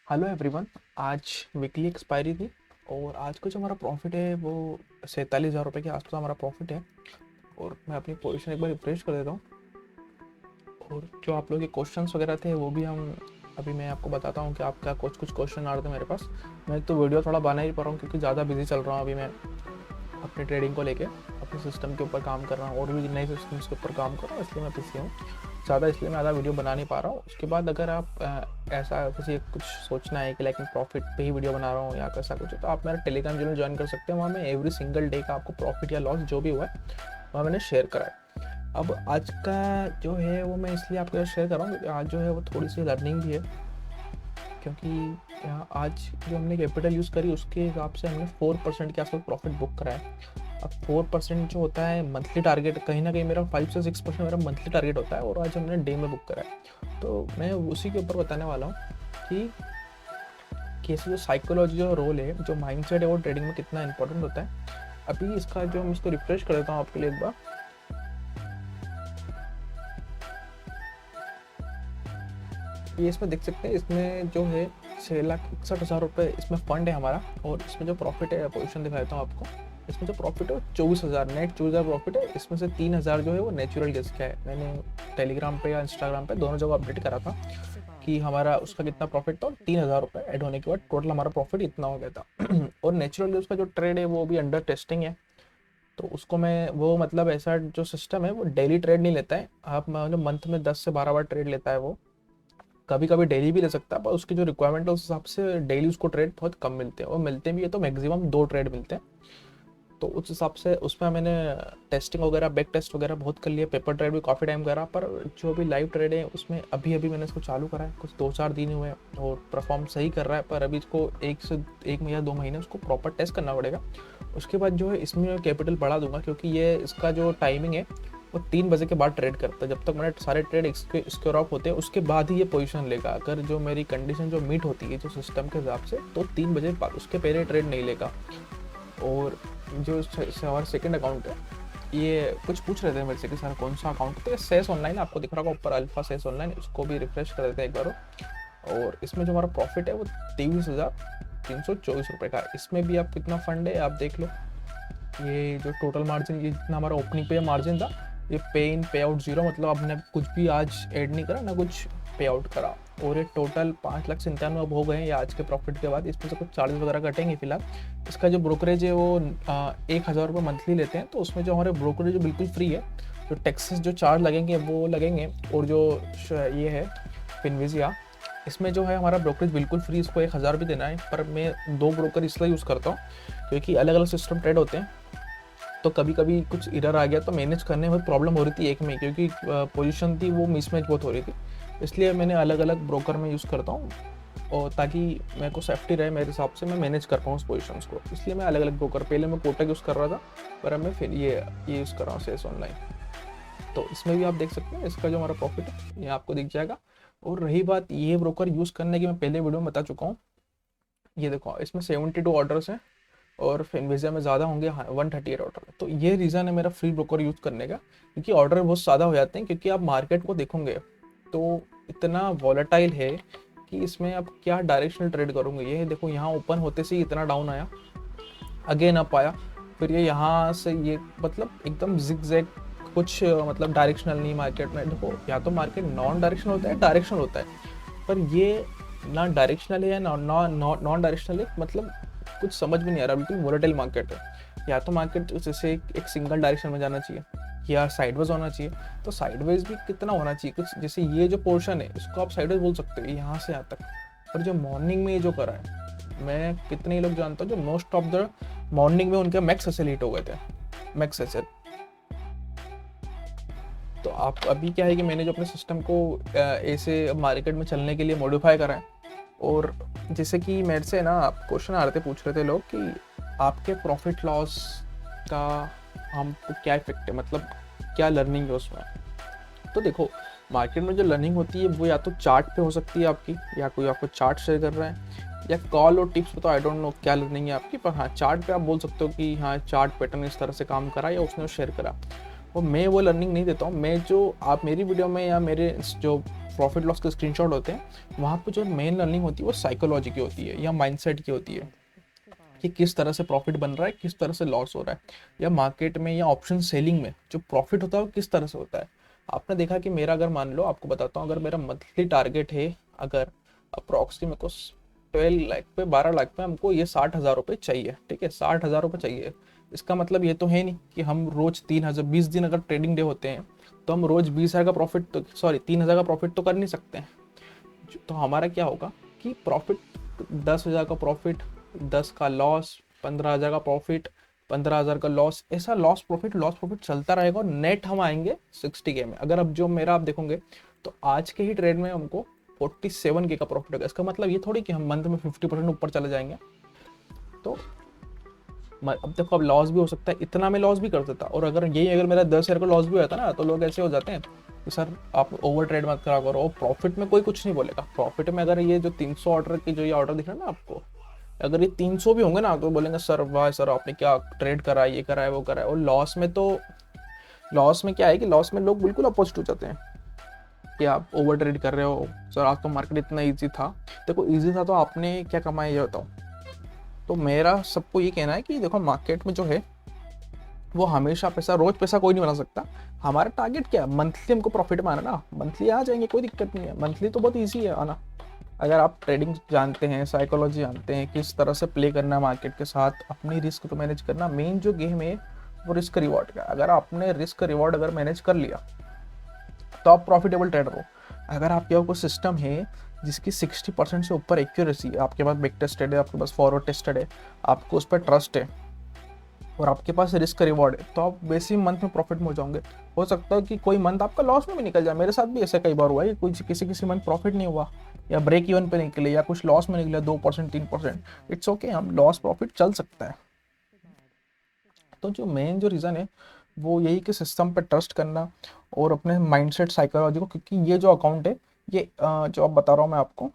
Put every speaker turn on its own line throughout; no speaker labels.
Hello everyone. आज weekly expiry थी और आज का जो हमारा प्रॉफिट है वो 47,000 रुपये के आसपास हमारा प्रॉफिट है। और मैं अपनी पोजीशन एक बार रिफ्रेश कर देता हूँ और जो आप लोगों के क्वेश्चंस वगैरह थे वो भी हम अभी मैं आपको बताता हूँ कि आपका कुछ कुछ क्वेश्चन आ रहे थे मेरे पास। मैं तो वीडियो थोड़ा बना ही पा रहा हूँ क्योंकि ज़्यादा बिजी चल रहा हूँ अभी मैं अपनी ट्रेडिंग को लेके अपने सिस्टम के ऊपर काम कर रहा हूँ और भी नए सिस्टम्स के ऊपर काम कर रहा हूँ, इसलिए मैं पीछे हूँ ज़्यादा, इसलिए मैं ज़्यादा वीडियो बना नहीं पा रहा हूँ। उसके बाद अगर आप ऐसा किसी कुछ सोचना है कि लाइक मैं प्रॉफिट पे ही वीडियो बना रहा हूँ या कैसा कुछ है, तो आप मेरा टेलीग्राम चैनल ज्वाइन कर सकते हैं। वहाँ मैं एवरी सिंगल डे का आपको प्रॉफिट या लॉस जो भी हुआ है वहाँ मैंने शेयर करा है। अब आज का जो है वो मैं इसलिए आपके साथ शेयर कर रहा हूँ क्योंकि आज जो है वो थोड़ी सी लर्निंग भी है, क्योंकि यहाँ आज जो हमने कैपिटल यूज़ करी उसके हिसाब से हमने 4% के आसपास प्रॉफिट बुक करा है। अब 4% जो होता है मंथली टारगेट, कहीं ना कहीं मेरा 5 से 6% मेरा मंथली टारगेट होता है और आज हमने डे में बुक करा है। तो मैं उसी के ऊपर बताने वाला हूँ कि कैसे जो साइकोलॉजी जो रोल है, जो माइंडसेट है वो ट्रेडिंग में कितना इंपॉर्टेंट होता है। अभी इसका जो मैं इसको रिफ्रेश कर देता हूँ आपके लिए एक बार। ये इसमें देख सकते हैं, इसमें जो है 6,61,000 रुपये इसमें फंड है हमारा और इसमें जो प्रॉफिट है पोजीशन दिखा देता हूँ आपको। इसमें जो प्रॉफिट है वो 24,000 नेट 24,000 प्रॉफिट है। इसमें से 3,000 जो है वो नेचुरल गेस का है। मैंने टेलीग्राम पे या इंस्टाग्राम पे दोनों जगह अपडेट करा था कि हमारा उसका कितना प्रॉफिट था और 3,000 रुपये ऐड होने के बाद टोटल हमारा प्रॉफिट इतना हो गया था। और नेचुरल गेस का जो ट्रेड है वो भी अंडर टेस्टिंग है, तो उसको मैं वो मतलब ऐसा जो सिस्टम है वो डेली ट्रेड नहीं लेता है। आप मतलब मंथ में 10 से 12 बार ट्रेड लेता है वो, कभी कभी डेली भी ले सकता है, पर उसकी जो रिक्वायरमेंट है उस हिसाब से डेली उसको ट्रेड बहुत कम मिलते हैं और मिलते भी है तो मैक्सिमम 2 ट्रेड मिलते हैं। तो उस हिसाब से उसमें मैंने टेस्टिंग वगैरह बैक टेस्ट वगैरह बहुत कर लिया, पेपर ट्रेड भी काफ़ी टाइम करा, पर जो भी लाइव ट्रेड है उसमें अभी अभी मैंने इसको चालू करा है, कुछ 2-4 दिन हुए हैं और परफॉर्म सही कर रहा है। पर अभी इसको 1 या 2 महीने उसको प्रॉपर टेस्ट करना पड़ेगा। उसके बाद जो है इसमें मैं कैपिटल बढ़ा दूंगा, क्योंकि ये इसका जो टाइमिंग है वो 3 बजे के बाद ट्रेड करता है। जब तक मैंने सारे ट्रेड इसके ऑफ होते हैं उसके बाद ही ये पोजीशन लेगा। अगर जो मेरी कंडीशन जो मीट होती है जो सिस्टम के हिसाब से, तो 3 बजे बाद उसके पहले ट्रेड नहीं लेगा। और जो हमारा सेकंड अकाउंट है, ये कुछ पूछ रहे थे मेरे से कि सर कौन सा अकाउंट, तो सेस ऑनलाइन आपको दिख रहा होगा ऊपर अल्फा सेस ऑनलाइन, उसको भी रिफ्रेश कर देते हैं एक बार। और इसमें जो हमारा प्रॉफिट है वो 23,324 रुपये का है। इसमें भी आप कितना फंड है आप देख लो। ये जो टोटल मार्जिन, ये जितना हमारा ओपनिंग पे मार्जिन था, ये पे इन पे आउट जीरो, मतलब आपने कुछ भी आज ऐड नहीं करा ना कुछ पे आउट करा। और ये टोटल 5,97,000 अब हो गए हैं ये आज के प्रॉफिट के बाद। इसमें से कुछ चार्जेस वगैरह कटेंगे फिलहाल। इसका जो ब्रोकरेज है वो 1,000 रुपये मंथली लेते हैं, तो उसमें जो हमारे ब्रोकरेज जो बिल्कुल फ्री है, जो टैक्सेस जो चार्ज लगेंगे वो लगेंगे। और जो ये है फिनविजिया, इसमें जो है हमारा ब्रोकरेज बिल्कुल फ्री, इसको 1,000 भी देना है। पर मैं 2 ब्रोकर इसलिए यूज़ करता हूँ क्योंकि अलग अलग सिस्टम ट्रेड होते हैं, तो कभी कभी कुछ एरर आ गया तो मैनेज करने में प्रॉब्लम हो रही थी एक में, क्योंकि पोजीशन थी वो मिसमैच बहुत हो रही थी। इसलिए मैंने अलग अलग ब्रोकर में यूज़ करता हूँ और ताकि मेरे को सेफ्टी रहे, मेरे हिसाब से मैं मैनेज कर पाऊँ उस पोजीशंस को। इसलिए मैं अलग अलग ब्रोकर, पहले मैं कोटक यूज़ कर रहा था पर अब मैं फिर ये यूज़ कर रहा हूँ सेस ऑनलाइन। तो इसमें भी आप देख सकते हैं इसका जो हमारा प्रॉफिट है ये आपको दिख जाएगा। और रही बात ये ब्रोकर यूज़ करने की, मैं पहले वीडियो में बता चुका हूँ। ये देखो इसमें 72 ऑर्डर्स हैं और फिनविजिया में ज़्यादा होंगे, हाँ 138 ऑर्डर। तो ये रीज़न है मेरा फ्री ब्रोकर यूज़ करने का, क्योंकि ऑर्डर बहुत ज़्यादा हो जाते हैं। क्योंकि आप मार्केट को देखोगे तो इतना वॉलेटाइल है कि इसमें आप क्या डायरेक्शनल ट्रेड करोगे। ये देखो यहाँ ओपन होते से ही इतना डाउन आया, अगेन अप आया, फिर ये यहाँ से ये मतलब एकदम जिग जैग, कुछ मतलब डायरेक्शनल नहीं मार्केट में। देखो या तो मार्केट नॉन डायरेक्शनल होता है डायरेक्शनल होता है, पर ये ना डायरेक्शनल है या नॉन डायरेक्शनल है, मतलब कुछ समझ में नहीं आ रहा। बिल्कुल वोलेटाइल मार्केट है। या तो मार्केट जैसे एक सिंगल डायरेक्शन में जाना चाहिए या साइडवेज होना चाहिए, तो साइडवेज भी कितना होना चाहिए कुछ, जैसे ये जो पोर्शन है इसको आप साइडवेज बोल सकते हो यहाँ से यहाँ तक। पर जो मॉर्निंग में ये जो करा है, मैं कितने ही लोग जानता हूँ जो मोस्ट ऑफ द मॉर्निंग में उनके मैक्स एसएल हिट हो गए थे, मैक्स एसएल। तो आप अभी क्या है कि मैंने जो अपने सिस्टम को ऐसे मार्केट में चलने के लिए मॉडिफाई करा है। और जैसे कि मेरे से ना आप क्वेश्चन आ रहे थे, पूछ रहे थे लोग कि आपके प्रॉफिट लॉस का हमको क्या इफेक्ट है, मतलब क्या लर्निंग है उसमें। तो देखो मार्केट में जो लर्निंग होती है वो या तो चार्ट पे हो सकती है आपकी, या कोई आपको चार्ट शेयर कर रहा है, या कॉल और टिप्स पे, तो आई डोंट नो क्या लर्निंग है आपकी। पर हाँ चार्ट पे आप बोल सकते हो कि हाँ चार्ट पैटर्न इस तरह से काम करा या उसने शेयर करा। और मैं वो लर्निंग नहीं देता हूँ। मैं जो आप मेरी वीडियो में या मेरे जो प्रॉफिट लॉस के स्क्रीनशॉट होते हैं, वहाँ पे जो मेन लर्निंग होती है वो साइकोलॉजी की होती है या माइंडसेट की होती है कि किस तरह से प्रॉफिट बन रहा है, किस तरह से लॉस हो रहा है, या मार्केट में या ऑप्शन सेलिंग में जो प्रॉफिट होता है वो किस तरह से होता है। आपने देखा कि मेरा, अगर मान लो आपको बताता हूँ, अगर मेरा मंथली टारगेट है, अगर अप्रॉक्सी मेरे को 12 लाख पे 12 लाख पे हमको ये 60,000 रुपये चाहिए, ठीक है, 60,000 रुपये चाहिए। इसका मतलब ये तो है नहीं कि हम रोज 3,000, 20 दिन अगर ट्रेडिंग डे होते हैं तो हम रोज 20,000 का प्रॉफिट तो, सॉरी 3,000 का प्रॉफिट तो कर नहीं सकते हैं। तो हमारा क्या होगा कि प्रॉफिट 10,000 का प्रॉफिट, 10 का लॉस, 15,000 का प्रॉफिट, 15,000 का लॉस, ऐसा लॉस प्रॉफिट चलता रहेगा और नेट हम आएंगे 60K में। अगर अब जो मेरा आप देखोगे तो आज के ही ट्रेड में हमको 47K का प्रॉफिट होगा। इसका मतलब ये थोड़ी कि हम मंथ में 50% ऊपर चले जाएंगे। तो अब देखो, अब लॉस भी हो सकता है, इतना में लॉस भी कर देता, और अगर मेरा 10,000 का लॉस भी होता ना, तो लोग ऐसे हो जाते हैं कि सर आप ओवर ट्रेड मत करा करो। और प्रॉफिट में कोई कुछ नहीं बोलेगा। प्रॉफिट में अगर ये जो 300 ऑर्डर की जो ये ऑर्डर दिख रहा है ना आपको, अगर ये 300 भी होंगे ना तो बोलेंगे सर वाह सर आपने क्या ट्रेड करा है, ये करा है, वो करा है। और लॉस में क्या है कि लॉस में लोग बिल्कुल अपोजिट हो जाते हैं कि आप ओवर ट्रेड कर रहे हो, सर आज तो मार्केट इतना ईजी था। देखो ईजी था तो आपने क्या कमाया ये बताओ। तो मेरा सबको ये कहना है कि देखो मार्केट में जो है वो हमेशा पैसा, रोज पैसा कोई नहीं बना सकता। हमारा टारगेट क्या है, मंथली हमको प्रॉफिट में आना ना, मंथली आ जाएंगे, कोई दिक्कत नहीं है, मंथली तो बहुत ईजी है आना। अगर आप ट्रेडिंग जानते हैं, साइकोलॉजी जानते हैं, किस तरह से प्ले करना है मार्केट के साथ, अपनी रिस्क को मैनेज करना, मेन जो गेम है वो रिस्क रिवॉर्ड का। अगर आपने रिस्क रिवॉर्ड अगर मैनेज कर लिया तो आप प्रॉफिटेबल ट्रेडर हो। अगर आपके पास कोई सिस्टम है जिसकी 60% से ऊपर एक्यूरेसी है, आपके पास बैक टेस्टेड है, आपके पास फॉरवर्ड टेस्टेड है, आपको उस पर ट्रस्ट है और आपके पास रिस्क रिवॉर्ड है, तो आप वैसे मंथ में प्रॉफिट में हो जाओगे। हो सकता है कि कोई मंथ आपका लॉस में भी निकल जाए। मेरे साथ भी ऐसा कई बार हुआ है, कोई किसी मंथ प्रॉफिट नहीं हुआ या ब्रेक इवन पे निकले या कुछ लॉस में निकले 2% 3%, इट्स ओके, हम लॉस प्रॉफिट चल सकता है। तो जो मेन जो रीज़न है वो यही कि सिस्टम पे ट्रस्ट करना और अपने माइंडसेट साइकोलॉजी को, क्योंकि ये जो अकाउंट है ये जो अब बता रहा हूँ मैं आपको,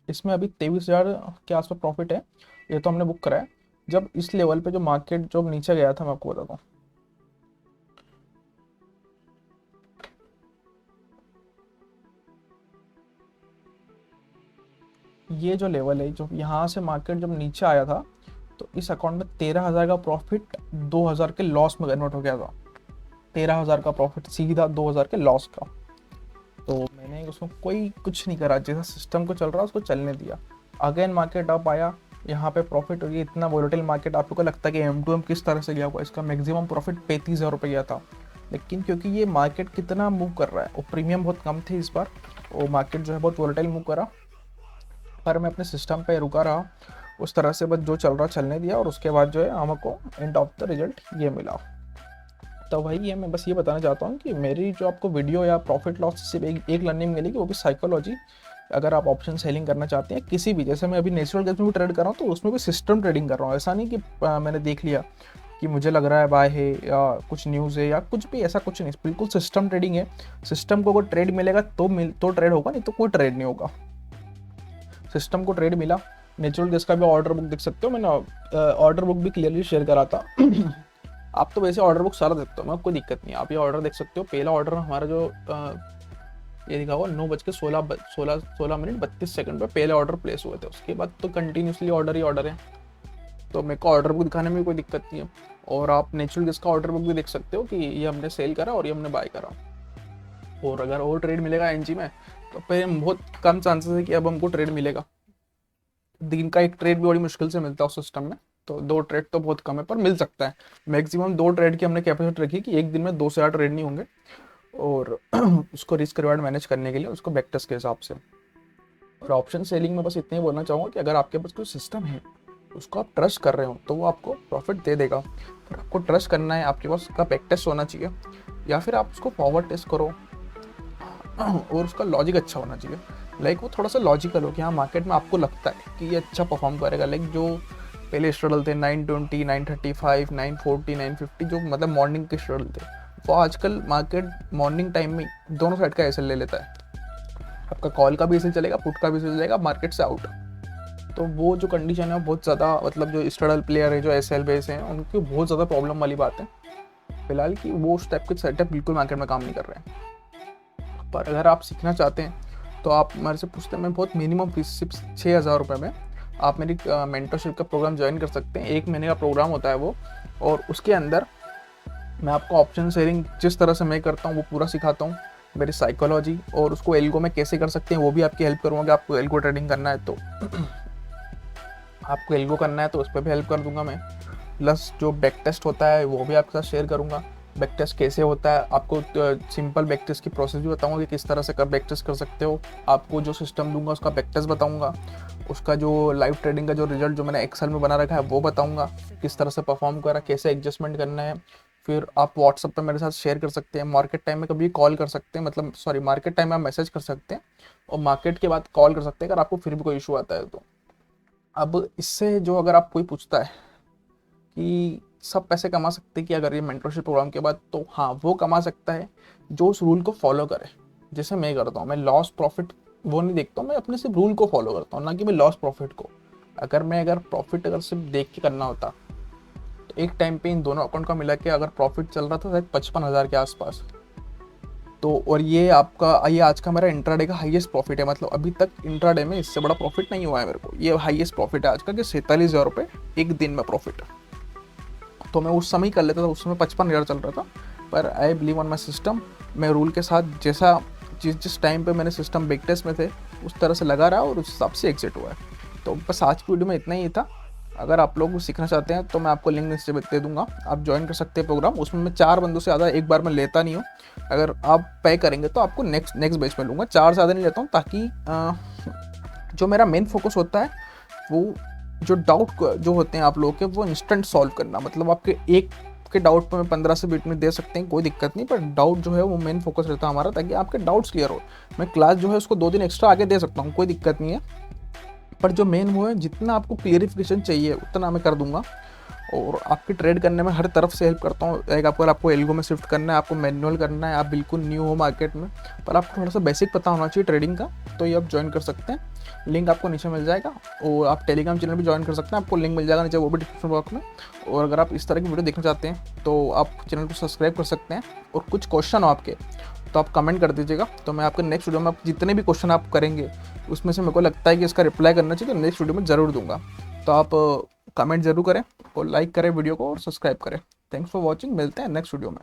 इसमें अभी 23,000 के आसपास प्रॉफिट है। ये तो हमने बुक करा है। जब इस लेवल पे जो मार्केट जो नीचे गया था, मैं आपको बताता हूँ, ये जो लेवल है, जो यहाँ से मार्केट जब नीचे आया था तो इस अकाउंट में 13,000 का प्रॉफिट 2,000 के लॉस में कन्वर्ट हो गया था। 13,000 का प्रॉफिट सीधा 2,000 के लॉस का। तो मैंने उसको कोई कुछ नहीं करा, जैसा सिस्टम को चल रहा उसको चलने दिया। अगेन मार्केट अप आया, यहाँ पे प्रॉफिट हो गया। इतना वोलेटाइल मार्केट, आपको लगता है कि M2M किस तरह से गया हुआ, इसका मैक्सिमम प्रॉफिट 35,000 रुपये गया था। लेकिन क्योंकि ये मार्केट कितना मूव कर रहा है और प्रीमियम बहुत कम थे इस बार, और मार्केट जो है बहुत वोलेटाइल मूव करा, पर मैं अपने सिस्टम पे रुका रहा, उस तरह से बस जो चल रहा चलने दिया, और उसके बाद जो है हमको एंड ऑफ द रिजल्ट ये मिला। तो वही है, मैं बस ये बताना चाहता हूँ कि मेरी जो आपको वीडियो या प्रॉफिट लॉस सिर्फ एक लर्निंग मिलेगी, वो भी साइकोलॉजी। अगर आप ऑप्शन सेलिंग करना चाहते हैं किसी भी, जैसे मैं अभी नेचुरल गैस में भी ट्रेड कर रहा हूँ तो उसमें भी सिस्टम ट्रेडिंग कर रहा हूँ। ऐसा नहीं कि मैंने देख लिया कि मुझे लग रहा है बाय है या कुछ न्यूज़ है या कुछ भी, ऐसा कुछ नहीं, बिल्कुल सिस्टम ट्रेडिंग है। सिस्टम को अगर ट्रेड मिलेगा तो ट्रेड होगा, नहीं तो कोई ट्रेड नहीं होगा। सिस्टम को ट्रेड मिला। नेचुरल गैस का भी ऑर्डर बुक देख सकते हो, मैंने ऑर्डर बुक भी क्लियरली शेयर करा था। आप तो वैसे ऑर्डर बुक सारा देखते हो, मैं कोई दिक्कत नहीं, आप ये ऑर्डर देख सकते हो। पहला ऑर्डर हमारा जो ये दिखा हुआ 9:16 पे पहले ऑर्डर प्लेस हुए थे। उसके बाद तो कंटिन्यूसली ऑर्डर ही ऑर्डर है, तो मेरे को ऑर्डर बुक दिखाने में कोई दिक्कत नहीं है। और आप नेचुरल गैस का ऑर्डर बुक भी देख सकते हो कि ये हमने सेल करा और ये हमने बाय करा। और अगर और ट्रेड मिलेगा एनजी में तो फिर बहुत कम चांसेस है कि अब हमको ट्रेड मिलेगा। दिन का एक ट्रेड भी बड़ी मुश्किल से मिलता है उस सिस्टम में, तो 2 ट्रेड तो बहुत कम है, पर मिल सकता है। मैक्सिमम 2 ट्रेड की हमने कैपेसिटी रखी कि एक दिन में 2 से 8 ट्रेड नहीं होंगे, और उसको रिस्क रिवार्ड मैनेज करने के लिए उसको बैक टेस्ट के हिसाब से। और ऑप्शन सेलिंग में बस इतना ही बोलना चाहूँगा कि अगर आपके पास कोई सिस्टम है, उसको आप ट्रस्ट कर रहे हो, तो वो आपको प्रॉफिट दे देगा। पर आपको ट्रस्ट करना है, आपके पास उसका बैक टेस्ट होना चाहिए, या फिर आप उसको फॉरवर्ड टेस्ट करो और उसका लॉजिक अच्छा होना चाहिए। लाइक वो थोड़ा सा लॉजिकल हो कि हाँ मार्केट में आपको लगता है कि ये अच्छा परफॉर्म करेगा। लाइक जो पहले स्ट्रगल थे 920, 935, 940, 950, जो मतलब मॉर्निंग के स्ट्रगल थे, वो आजकल मार्केट मॉर्निंग टाइम में दोनों साइड का एसएल ले लेता है। आपका कॉल का भी एसएल चलेगा, पुट का भी एसएल चलेगा, मार्केट से आउट। तो वो जो कंडीशन है बहुत ज़्यादा, मतलब जो स्ट्रगल प्लेयर है, जो एसएल बेस हैं, उनकी बहुत ज़्यादा प्रॉब्लम वाली बात है फिलहाल, कि वो उस टाइप के सेटअप बिल्कुल मार्केट में काम नहीं कर रहे हैं। पर अगर आप सीखना चाहते हैं तो आप मेरे से पूछते हैं, मैं बहुत मिनिमम फीस सिर्फ 6,000 रुपये में आप मेरी मेंटरशिप का प्रोग्राम ज्वाइन कर सकते हैं। 1 महीने का प्रोग्राम होता है वो, और उसके अंदर मैं आपको ऑप्शन शेयरिंग जिस तरह से मैं करता हूँ वो पूरा सिखाता हूँ, मेरी साइकोलॉजी, और उसको एल्गो में कैसे कर सकते हैं वो भी आपकी हेल्प करूँगा। कि आपको एल्गो ट्रेडिंग करना है तो आपको एल्गो करना है तो उस पर भी हेल्प कर दूंगा मैं। प्लस जो बैक टेस्ट होता है वो भी आपके साथ शेयर करूंगा। बैक टेस्ट कैसे होता है, आपको सिंपल बैक टेस्ट की प्रोसेस भी बताऊंगा कि किस तरह से कर बैक टेस्ट कर सकते हो। आपको जो सिस्टम दूंगा उसका बैक टेस्ट बताऊंगा। उसका जो लाइव ट्रेडिंग का जो रिजल्ट जो मैंने एक्सेल में बना रखा है वो बताऊंगा, किस तरह से परफॉर्म करा, कैसे एडजस्टमेंट करना है। फिर आप व्हाट्सअप पर मेरे साथ शेयर कर सकते हैं, मार्केट टाइम में कभी कॉल कर सकते हैं, मतलब सॉरी मार्केट टाइम में आप मैसेज कर सकते हैं, और मार्केट के बाद कॉल कर सकते हैं अगर आपको फिर भी कोई इशू आता है तो। अब इससे जो अगर आप कोई पूछता है कि सब पैसे कमा सकते हैं कि अगर ये मेंटरशिप प्रोग्राम के बाद, तो हाँ वो कमा सकता है जो उस रूल को फॉलो करे। जैसे मैं करता हूँ, मैं लॉस प्रॉफिट वो नहीं देखता हूँ, मैं अपने सिर्फ रूल को फॉलो करता हूँ, ना कि मैं लॉस प्रॉफिट को। अगर प्रॉफिट अगर सिर्फ देख के करना होता तो एक टाइम पे इन दोनों अकाउंट का मिला के अगर प्रॉफिट चल रहा था शायद 55,000 के आसपास, तो और ये आज का मेरा इंट्राडे का हाईएस्ट प्रॉफिट है। मतलब अभी तक इंट्राडे में इससे बड़ा प्रॉफिट नहीं हुआ है मेरे को, ये हाईएस्ट प्रॉफिट है आज का कि 47,000 रुपये एक दिन में प्रॉफिट। तो मैं उस समय कर लेता था, उस समय 55,000 चल रहा था। पर I believe on my system, मैं रूल के साथ जैसा जिस टाइम पे मैंने सिस्टम बिग टेस्ट में थे उस तरह से लगा रहा और उस हिसाब से एग्जिट हुआ है। तो बस आज की वीडियो में इतना ही था। अगर आप लोग सीखना चाहते हैं तो मैं आपको लिंक नीचे दे दूंगा, आप ज्वाइन कर सकते हैं प्रोग्राम। उसमें मैं 4 बंदों से ज़्यादा एक बार में लेता नहीं हूँ। अगर आप पे करेंगे तो आपको नेक्स्ट बैच में लूँगा, 4 से ज़्यादा नहीं लेता हूँ, ताकि जो मेरा मेन फोकस होता है वो जो डाउट जो होते हैं आप लोगों के वो इंस्टेंट सॉल्व करना। मतलब आपके एक के डाउट पे मैं 15 से 20 मिनट दे सकते हैं, कोई दिक्कत नहीं, पर डाउट जो है वो मेन फोकस रहता है हमारा, ताकि आपके डाउट्स क्लियर हो। मैं क्लास जो है उसको 2 दिन एक्स्ट्रा आगे दे सकता हूँ, कोई दिक्कत नहीं है, पर जो मेन वो है जितना आपको क्लियरिफिकेशन चाहिए उतना मैं कर दूंगा। और आपकी ट्रेड करने में हर तरफ से हेल्प करता हूँ। एक आपको एल्गो में शिफ्ट करना है, आपको मैनुअल करना है, आप बिल्कुल न्यू हो मार्केट में पर आपको थोड़ा सा बेसिक पता होना चाहिए ट्रेडिंग का, तो ये आप ज्वाइन कर सकते हैं। लिंक आपको नीचे मिल जाएगा, और आप टेलीग्राम चैनल भी ज्वाइन कर सकते हैं, आपको लिंक मिल जाएगा नीचे, वो भी डिस्क्रिप्शन बॉक्स में। और अगर आप इस तरह की वीडियो देखना चाहते हैं तो आप चैनल को सब्सक्राइब कर सकते हैं। और कुछ क्वेश्चन हो आपके तो आप कमेंट कर दीजिएगा, तो मैं आपके नेक्स्ट वीडियो में आप जितने भी क्वेश्चन आप करेंगे उसमें से मेरे को लगता है कि इसका रिप्लाई करना चाहिए, तो नेक्स्ट वीडियो में ज़रूर दूंगा। तो आप कमेंट जरूर करें और लाइक करें वीडियो को और सब्सक्राइब करें। थैंक्स फॉर वॉचिंग, मिलते हैं नेक्स्ट वीडियो में।